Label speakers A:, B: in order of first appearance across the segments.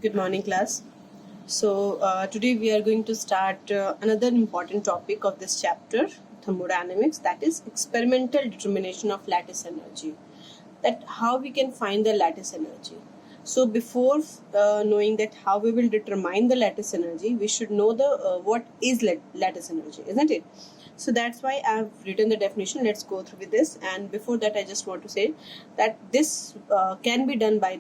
A: Good morning, class. Today we are going to start another important topic of this chapter, thermodynamics, that is experimental determination of lattice energy. That how we can find the lattice energy. So before knowing that how we will determine the lattice energy, we should know the what is lattice energy, isn't it? So that's why I've written the definition. Let's go through with this. And before that, I just want to say that this can be done by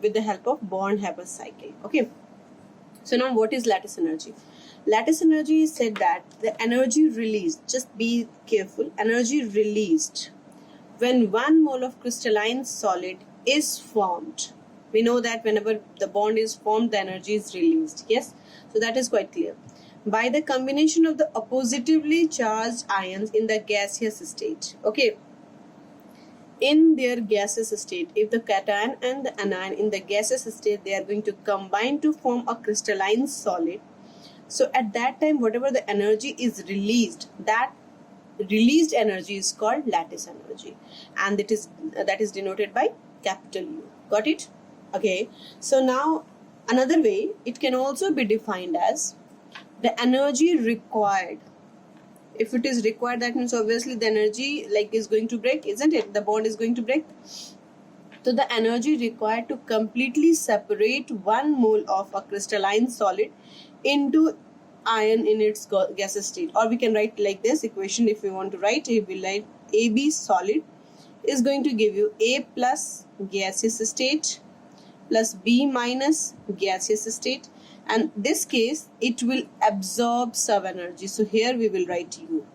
A: with the help of Born-Haber cycle. Okay. So now, what is lattice energy? Lattice energy is said that the energy released. Just be careful. Energy released when 1 mole of crystalline solid is formed. We know that whenever the bond is formed, the energy is released. Yes. So that is quite clear. By the combination of the oppositively charged ions in the gaseous state. Okay. In their gaseous state, if the cation and the anion in the gaseous state, they are going to combine to form a crystalline solid. So at that time, whatever the energy is released, that released energy is called lattice energy, and that is denoted by capital U. Got it? Okay. So now another way, it can also be defined as the energy required. If it is required, that means obviously the energy is going to break, isn't it? The bond is going to break. So the energy required to completely separate 1 mole of a crystalline solid into ion in its gaseous state. Or we can write like this equation if we want to write. We will write AB solid is going to give you A plus gaseous state plus B minus gaseous state. And this case, it will absorb some energy. So here we will write U.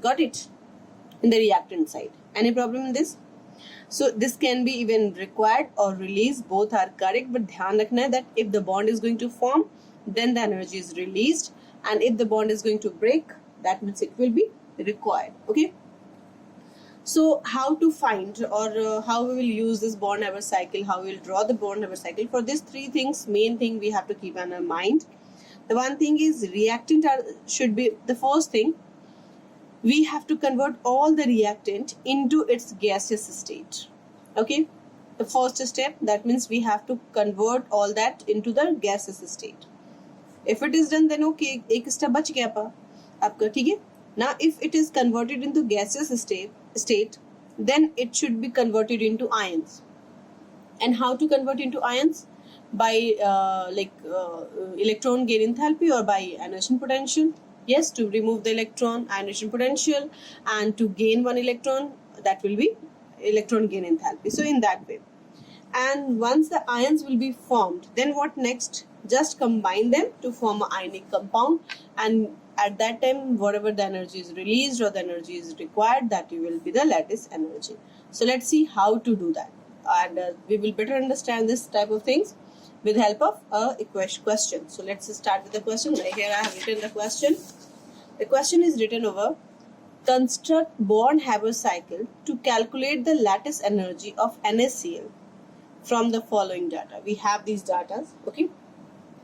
A: Got it? In the reactant side. Any problem in this? So this can be even required or released. Both are correct. But dhyan rakhna hai that if the bond is going to form, then the energy is released. And if the bond is going to break, that means it will be required. Okay? So how to find or how we will use this Born-Haber cycle, how we will draw the Born-Haber cycle. For these 3 things, main thing we have to keep in our mind. The one thing is reactant should be the first thing. We have to convert all the reactant into its gaseous state. Okay. The first step, that means we have to convert all that into the gaseous state. If it is done, then okay, एक step बच गया आपका, ठीक है? Now, if it is converted into gaseous state, then it should be converted into ions. And how to convert into ions? By electron gain enthalpy or by ionization potential. Yes, to remove the electron, ionization potential, and to gain 1 electron, that will be electron gain enthalpy. So in that way. And once the ions will be formed, then what next? Just combine them to form an ionic compound, and at that time, whatever the energy is released or the energy is required, that will be the lattice energy. So let's see how to do that, and we will better understand this type of things with the help of a question. So let's start with the question. Here I have written the question. The question is written over: construct Born-Haber cycle to calculate the lattice energy of NaCl from the following data. We have these data. Okay.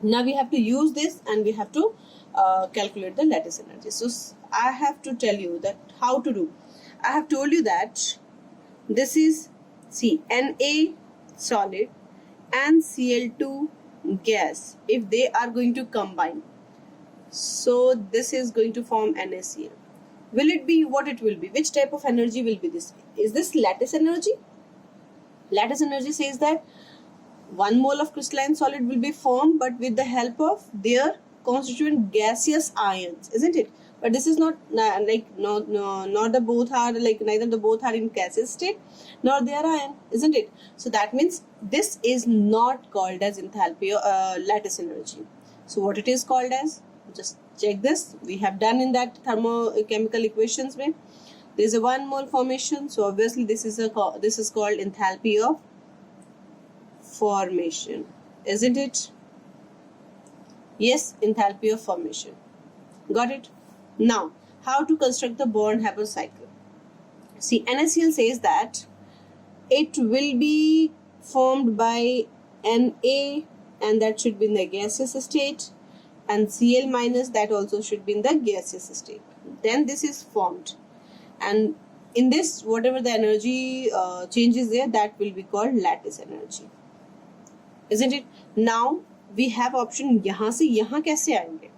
A: Now we have to use this and we have to calculate the lattice energy. So I have to tell you that how to do. I have told you that this is Na solid and Cl2 gas. If they are going to combine, so this is going to form NaCl. Will it be what it will be? Which type of energy will be this? Is this lattice energy? Lattice energy says that 1 mole of crystalline solid will be formed, but with the help of their constituent gaseous ions, isn't it? But this is not not the both are neither the both are in gaseous state nor they are ion, isn't it? So that means this is not called as enthalpy or lattice energy. So what it is called as? Just check this. We have done in that thermochemical equations way. There is a 1 mole formation, so obviously this is called enthalpy of formation, isn't it? Yes, enthalpy of formation. Got it? Now, how to construct the Born-Haber cycle? See, NaCl says that it will be formed by Na, and that should be in the gaseous state, and Cl minus, that also should be in the gaseous state. Then this is formed, and in this, whatever the energy changes there, that will be called lattice energy. Isn't it? Now, we have option यहाँ से यहाँ कैसे आएंगे?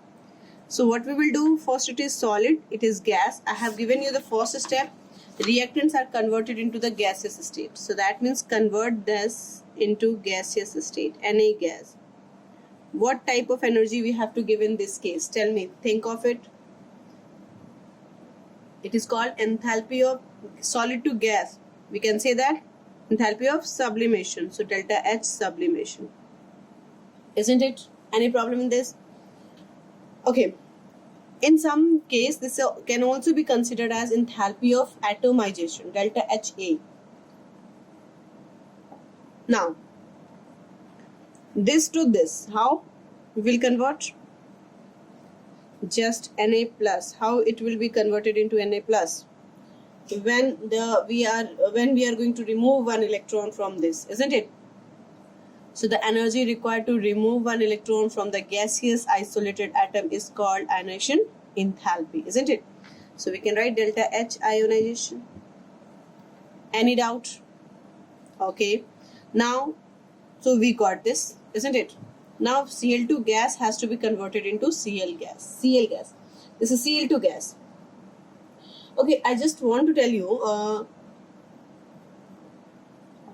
A: So what we will do, first it is solid, it is gas. I have given you the first step. Reactants are converted into the gaseous state. So that means convert this into gaseous state, Na gas. What type of energy we have to give in this case? Tell me, think of it. It is called enthalpy of solid to gas. We can say that enthalpy of sublimation. So delta H sublimation. Isn't it? Any problem in this? Okay. In some case, this can also be considered as enthalpy of atomization, delta HA. Now, this to this, how we will convert? Just Na plus. How it will be converted into Na plus? When we are going to remove one electron from this, isn't it? So the energy required to remove one electron from the gaseous isolated atom is called ionization enthalpy, isn't it? So we can write delta H ionization. Any doubt? Okay. Now, so we got this, isn't it? Now Cl2 gas has to be converted into Cl gas. Cl gas. This is Cl2 gas. Okay, I just want to tell you,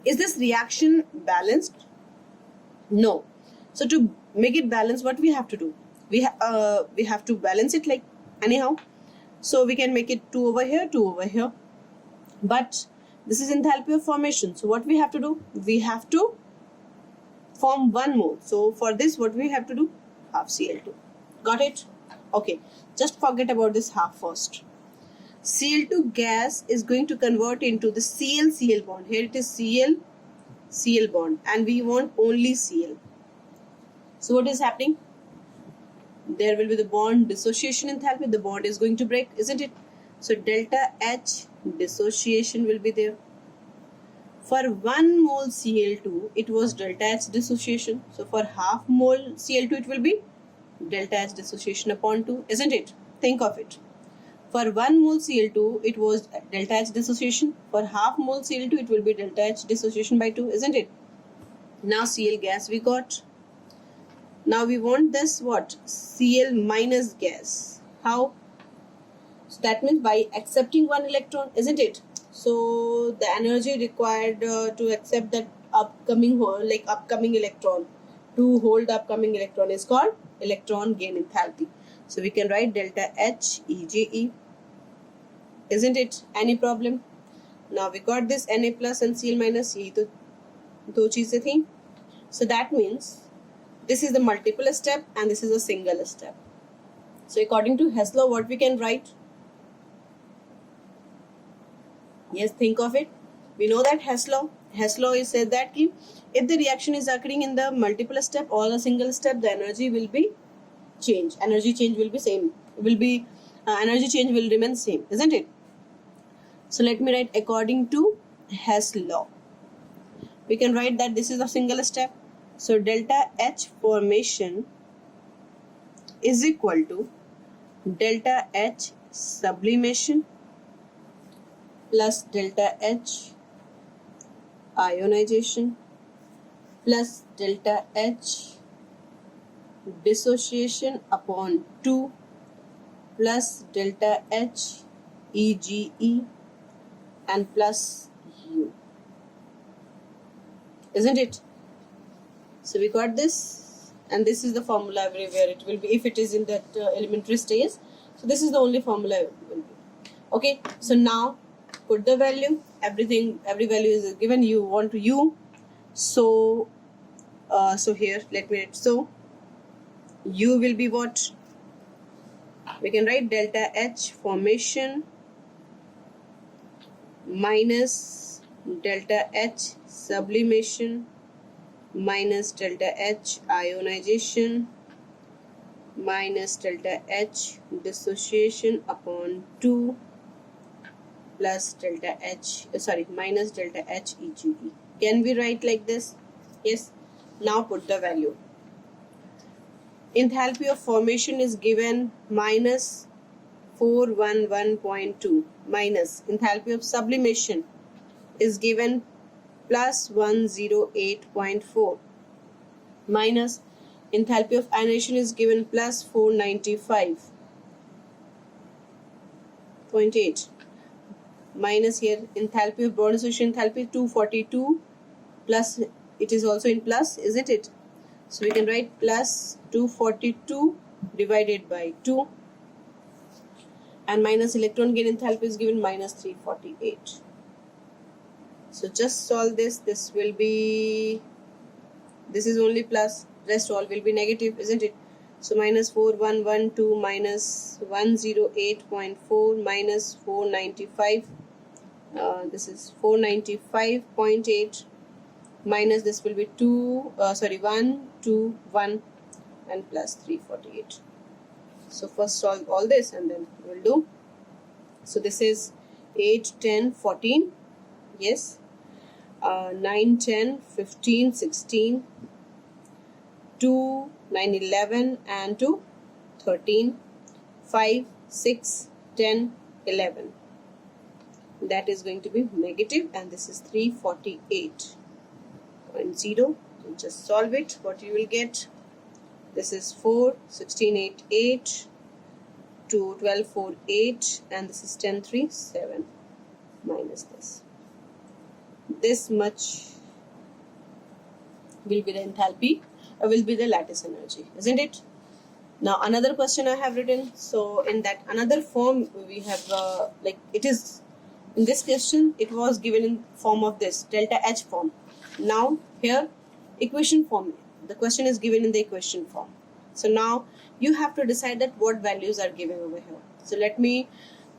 A: is this reaction balanced? No. So to make it balanced, what we have to do? We have to balance it like anyhow. So we can make it 2 over here, 2 over here. But this is enthalpy of formation. So what we have to do? We have to form 1 mole. So for this, what we have to do? Half Cl2. Got it? Okay. Just forget about this half first. Cl2 gas is going to convert into the Cl-Cl bond. Here it is Cl bond, and we want only Cl. So what is happening? There will be the bond dissociation enthalpy. The bond is going to break, isn't it? So delta H dissociation will be there. For 1 mole Cl2, it was delta H dissociation. So for half mole Cl2, it will be delta H dissociation upon 2, isn't it? Think of it. For 1 mole Cl2, it was delta H dissociation. For half mole Cl2, it will be delta H dissociation by 2, isn't it? Now Cl gas we got. Now we want this what? Cl minus gas. How? So that means by accepting 1 electron, isn't it? So the energy required to accept that upcoming electron, to hold the upcoming electron, is called electron gain enthalpy. So we can write delta H EGE. Isn't it? Any problem? Now we got this Na plus and Cl minus. यही तो दो चीजें थी. So that means this is the multiple step and this is a single step. So according to Hess law, what we can write? Yes, think of it. We know that Hess law is said that if the reaction is occurring in the multiple step or the single step, the energy will be changed. Energy change will be same. Energy change will remain same, isn't it? So let me write according to Hess law. We can write that this is a single step. So delta H formation is equal to delta H sublimation plus delta H ionization plus delta H dissociation upon 2 plus delta H EGE and plus U. Isn't it? So we got this, and this is the formula everywhere. It will be if it is in that elementary stage. So this is the only formula it will be. Okay. So now put the value. Every value is given. You want to U. So here let me write. So U will be what? We can write delta H formation minus delta H sublimation minus delta H ionization minus delta H dissociation upon 2 plus delta H minus delta H EGE. Can we write like this? Yes. Now put the value. Enthalpy of formation is given minus 411.2 minus enthalpy of sublimation is given plus 108.4 minus Enthalpy of ionization is given plus 495.8. Minus here enthalpy of bond dissociation enthalpy 242, plus it is also in plus, isn't it? So we can write plus 242 divided by 2, and minus electron gain enthalpy is given minus 348. So just solve this. This will be, this is only plus, rest all will be negative, isn't it? So minus 4112 minus 108.4 minus 495. This is 495.8 minus this will be 1 2 1 and plus 348. So first solve all this and then we'll do. So this is 8 10 14, yes, 9 10 15 16, 2 9 11 and 2 13, 5 6 10 11. That is going to be negative, and this is 348.0. So just solve it. What you will get? This is 4 16 8 8 to 12 4 8, and this is 10 3 7 minus this. This much will be the enthalpy, will be the lattice energy, isn't it? Now another question I have written. So in that another form we have like it is. In this question, it was given in form of this delta H form. Now here, equation form. The question is given in the equation form. So now you have to decide that what values are given over here. So let me.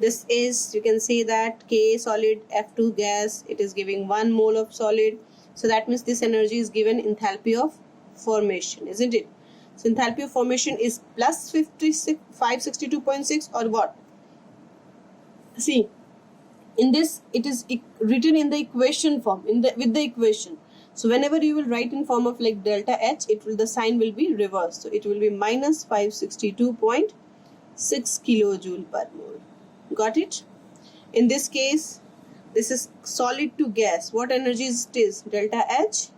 A: This is, you can say that K solid, F2 gas. It is giving 1 mole of solid. So that means this energy is given enthalpy of formation, isn't it? So enthalpy of formation is plus 562.6 or what? See. In this, it is written in the equation form, with the equation. So whenever you will write in form of like delta H, the sign will be reversed. So it will be minus 562.6 kilojoule per mole. Got it? In this case, this is solid to gas. What energy is it is? Delta H,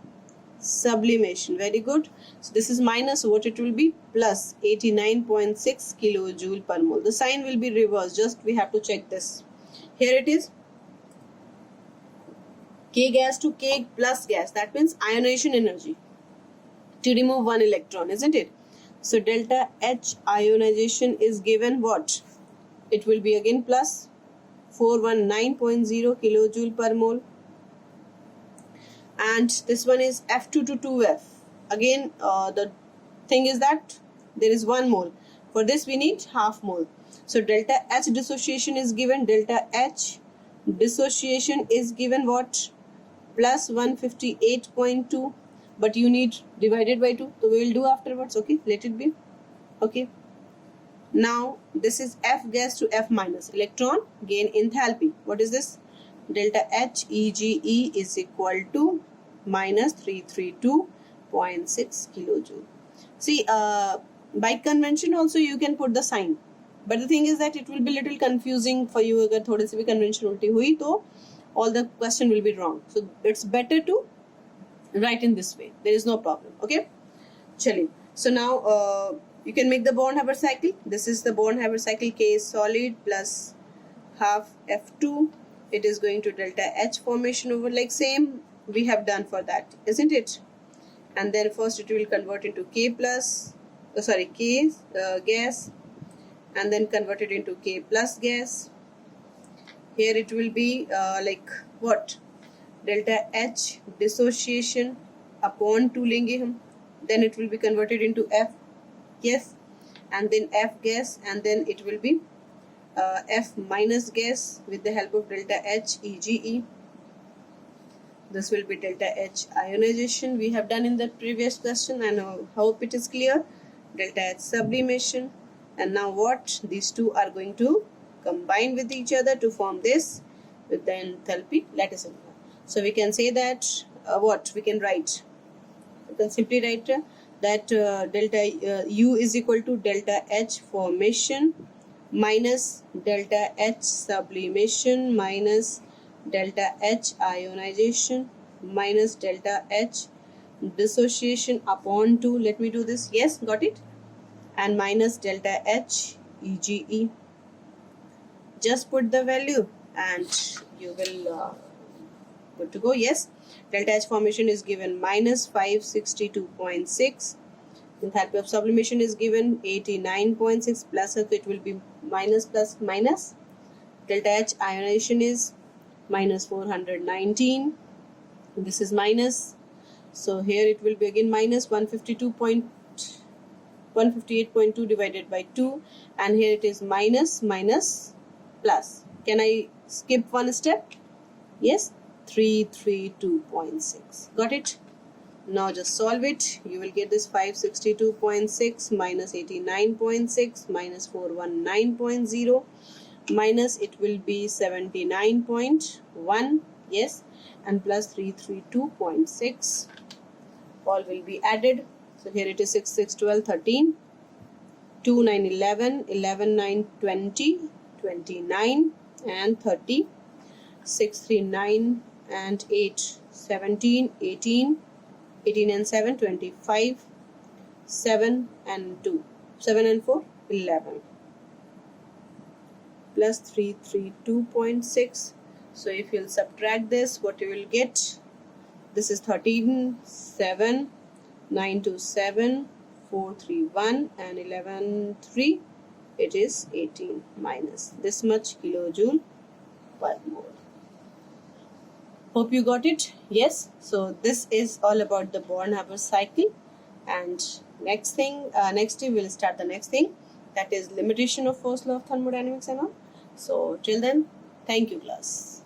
A: sublimation. Very good. So this is minus, what it will be? Plus 89.6 kilojoule per mole. The sign will be reversed. Just we have to check this. Here it is, K gas to K plus gas. That means ionization energy to remove one electron, isn't it? So delta H ionization is given what? It will be again plus 419.0 kilojoule per mole. And this one is F2 to 2F. Again, the thing is that there is 1 mole. For this we need half mole. So delta H dissociation is given, delta H dissociation is given what? Plus 158.2, but you need divided by 2. So we will do afterwards, okay? Let it be. Okay. Now this is F gas to F minus. Electron gain enthalpy. What is this? Delta H EGE is equal to minus 332.6 kilojoule. See, by convention also you can put the sign. But the thing is that it will be little confusing for you. अगर थोड़ी सी भी convention उल्टी हुई तो all the question will be wrong. So it's better to write in this way. There is no problem. Okay. चलिए. So now you can make the Born-Haber cycle. This is the Born-Haber cycle. K is solid plus half F2. It is going to delta H formation over like same we have done for that, isn't it? And then first it will convert into K plus, K gas. And then convert it into K plus gas. Here it will be like what? Delta H dissociation upon 2 लेंगे हम. Then it will be converted into F gas, and then F gas, and then it will be F minus gas with the help of delta H EGE. This will be delta H ionization. We have done in the previous question, and I hope it is clear. Delta H sublimation. And now what? These two are going to combine with each other to form this with the enthalpy lattice energy. So we can say that what? We can write. We can simply write that delta U is equal to delta H formation minus delta H sublimation minus delta H ionization minus delta H dissociation upon 2. Let me do this. Yes, got it. And minus delta H EGE. Just put the value and you will good to go. Yes, delta H formation is given minus 562.6. Enthalpy of sublimation is given 89.6 plus, so it will be minus plus minus. Delta H ionization is minus 419. This is minus. So here it will be again minus 158.2 divided by 2, and here it is minus minus plus. Can I skip one step? Yes, 332.6. Got it? Now just solve it. You will get this 562.6 minus 89.6 minus 419.0 minus it will be 79.1. Yes, and plus 332.6. All will be added. So here it is 6, 6, 12, 13, 2, 9, 11, 11, 9, 20, 29 and 30, 6, 3, 9 and 8, 17, 18, 18 and 7, 25, 7 and 2, 7 and 4, 11, plus 332.6. So if you'll subtract this, what you will get? This is 13, 7, 9 to 7, 4, 3, 1 and 11, 3. It is 18 minus this much kilojoule per mole. Hope you got it. Yes. So this is all about the Born-Haber cycle. And next day we'll start the next thing, that is limitation of first law of thermodynamics and all. So till then, thank you class.